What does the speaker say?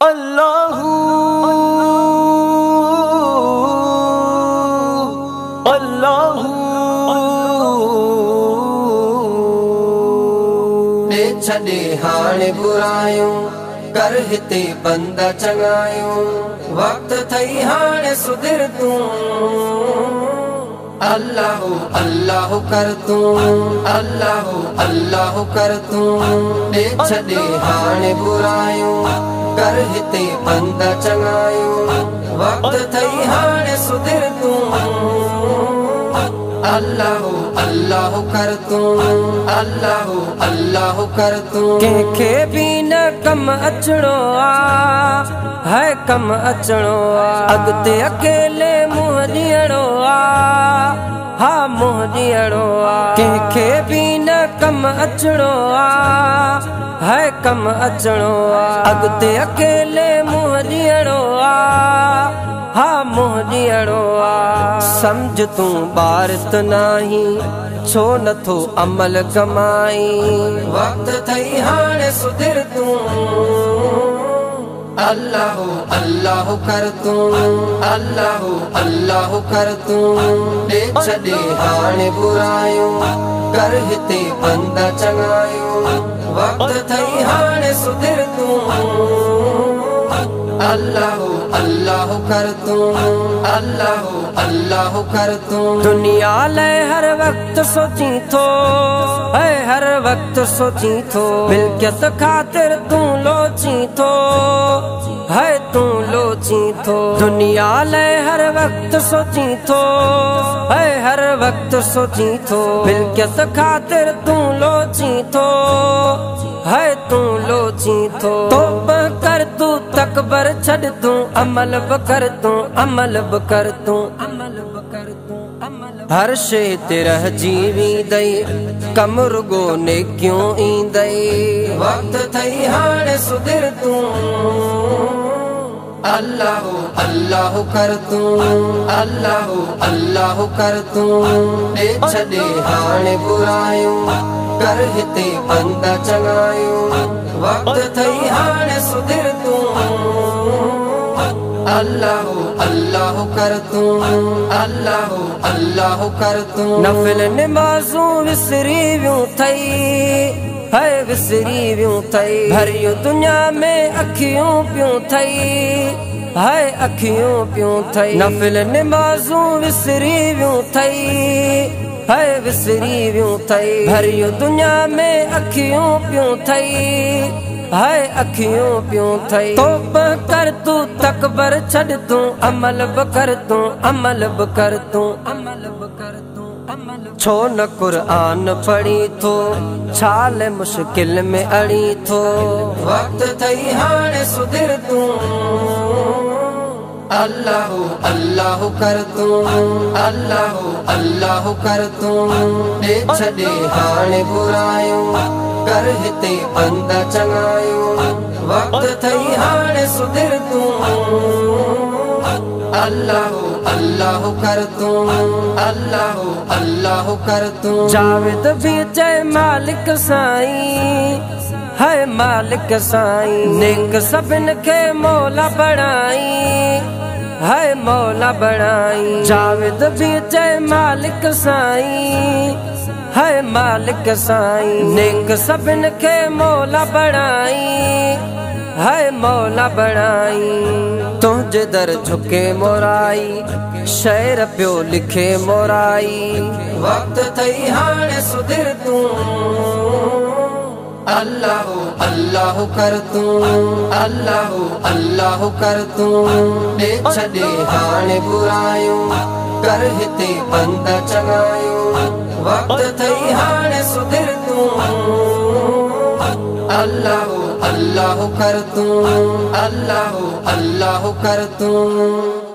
अल्लाहू अल्लाहू ले छॾे हाणे बुरायूं कर हिते बंद चङायूं वक्त थई हाणे सुधिर तूं अल्लाह अल्लाह कर तूं अल्लाह अल्लाह कर तूं ले छॾे हाणे बुरायूं कर हिते बंद चङायूं वक्त थई हाणे सुधिर तूं अल्लाह अल्लाह कर तूं अल्लाह अल्लाह कर तूं कंहिंखे भी न कम अचणो है कम अचणो अॻिते अकेले मुंहुं ॾियणो हा मुंहुं ॾियणो कंहिंखे भी न कम अचणो है कम अचणो अॻिते अकेले मुंहुं ॾियणो हा मुंहुं ॾियणो समझ तूं ॿार त नाही छो नथो अमल कमाई वक्त थई हाणे सुधिर तूं अल्लाह अल्लाह कर तूं अल्लाह अल्लाह कर तूं ले छॾे हाणे बुरायूं कर हिते बंद चङायूं वक्त थई हाणे सुधिर तूं अल्लाह अल्लाह कर तूं अल्लाह अल्लाह कर तूं दुनिया लाइ हर वक्त सोची थो हर वक्त सोची थो मिल्कियत ख़ातिर तूं लोची थो तूं लोची थो दुनिया लाइ हर वक्त सोची थो हर वक्त सोची थो मिल्कियत ख़ातिर तूं लोची थो तूं लोची थो तौबा कर तूं तकबर छॾ तूं अमल बि कर तूं अमल बि कर तूं अमल बि कर तूं हर शइ ते रहिजी वेंदई कम रुगो नेकियूं ईंदई वक्त थई हाणे सुधिर तूं अल्लाह अल्लाह कर तूं अल्लाह अल्लाह कर तूं ले छॾे हाणे बुरायूं कर हिते बंद चङायूं वक्त थई हाणे सुधिर तूं अल्लाह अल्लाह कर तूं अल्लाह अल्लाह कर तूं नफिल निमाज़ूं विसरी वियूं थई विसरी वियूं थई भरियूं दुनिया में अखियूं पियूं थई अखियूं पियूं थई नफिल निमाज़ूं विसरी वियूं थई विसरी वियूं थई भरियूं दुनिया में अखियूं पियूं थई अखियूं पियूं थई तौबा कर तूं तकबर छॾ तूं अमल बि कर तूं अमल बि कर तूं अमल बि कर तूं छो न क़ुरान पढ़ी थो छाल मुश्किल में अड़ी थो वक्त थई हाणे सुधिर तूं अल्लाह अल्लाह कर तूं अल्लाह अल्लाह कर तूं ले छॾे हाणे बुरायूं कर हिते बंद चङायूं वक्त थई हाणे सुधिर तूं अल्लाह अल्लाह कर तूं अल्लाह अल्लाह कर तूं जावेद भी चए मालिक साईं मालिक साईं नेक सभिन खे मौला बणाई मौला बणाई जावेद भी चए मालिक साईं मालिक साईं नेक सभिन खे मौला बणाई मौला बणाई तुंहिंजे दर झुके मोराई शेर पियो लिखे मोराई वक्त थई हाणे सुधिर तूं अल्लाह अल्लाह कर तूं अल्लाह अल्लाह कर तूं ले छॾे हाणे बुरायूं कर हिते बंद चङायूं वक्त थई हाणे सुधिर तूं अल्लाह अल्लाह कर तूं अल्लाह अल्लाह कर तूं।